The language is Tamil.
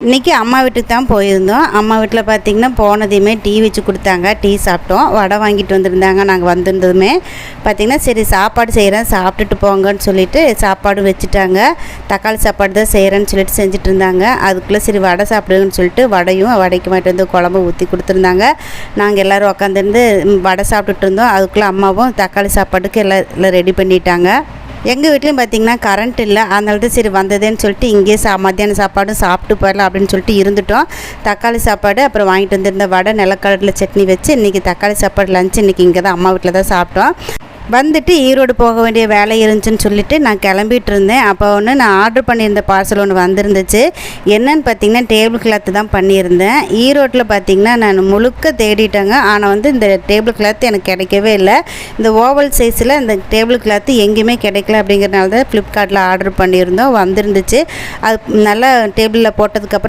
இன்றைக்கி அம்மா வீட்டுக்கு தான் போயிருந்தோம். அம்மா வீட்டில் பார்த்திங்கன்னா போனதையுமே டீ வச்சு கொடுத்தாங்க. டீ சாப்பிட்டோம். வடை வாங்கிட்டு வந்திருந்தாங்க. நாங்கள் வந்திருந்ததுமே பார்த்திங்கன்னா சரி சாப்பாடு செய்கிறேன் சாப்பிட்டுட்டு போங்கன்னு சொல்லிவிட்டு சாப்பாடு வச்சுட்டாங்க. தக்காளி சாப்பாடு தான் செய்கிறேன்னு சொல்லிட்டு செஞ்சுட்டு இருந்தாங்க. அதுக்குள்ளே சரி வடை சாப்பிடுங்கன்னு சொல்லிட்டு வடைக்கு மாட்டு வந்து குழம்பு ஊற்றி கொடுத்துருந்தாங்க. நாங்கள் எல்லோரும் உட்காந்துருந்து வடை சாப்பிட்டுட்டு இருந்தோம். அதுக்குள்ளே அம்மாவும் தக்காளி சாப்பாட்டுக்கு எல்லாம் ரெடி பண்ணிட்டாங்க. எங்கள் வீட்லேயும் பார்த்திங்கன்னா கரண்ட் இல்லை. அதனால தான் சரி வந்ததேன்னு சொல்லிட்டு இங்கேயே மத்தியான சாப்பாடும் சாப்பிட்டு போயிடலாம் அப்படின்னு சொல்லிட்டு இருந்துட்டோம். தக்காளி சாப்பாடு அப்புறம் வாங்கிட்டு வந்திருந்த வடை நிலக்கடலை சட்னி வச்சு இன்றைக்கி தக்காளி சாப்பாடு லஞ்ச் இன்றைக்கி இங்கே தான் அம்மா வீட்டில் தான் சாப்பிட்டோம். வந்துட்டு ஈரோடு போக வேண்டிய வேலை இருந்துச்சுன்னு சொல்லிவிட்டு நான் கிளம்பிட்டு இருந்தேன். அப்போ ஒன்று நான் ஆர்டர் பண்ணியிருந்த பார்சல் ஒன்று வந்திருந்துச்சு. என்னன்னு பார்த்திங்கன்னா டேபிள் கிளாத்து தான் பண்ணியிருந்தேன். ஈரோட்டில் பார்த்திங்கன்னா நான் முழுக்க தேடிட்டேங்க. ஆனால் வந்து இந்த டேபிள் கிளாத்து எனக்கு கிடைக்கவே இல்லை. இந்த ஓவல் சைஸில் இந்த டேபிள் கிளாத்து எங்கேயுமே கிடைக்கல. அப்படிங்கிறனால தான் ஃப்ளிப்கார்ட்டில் ஆர்டர் பண்ணியிருந்தோம். வந்துருந்துச்சு. அது நல்லா டேபிளில் போட்டதுக்கப்புறம்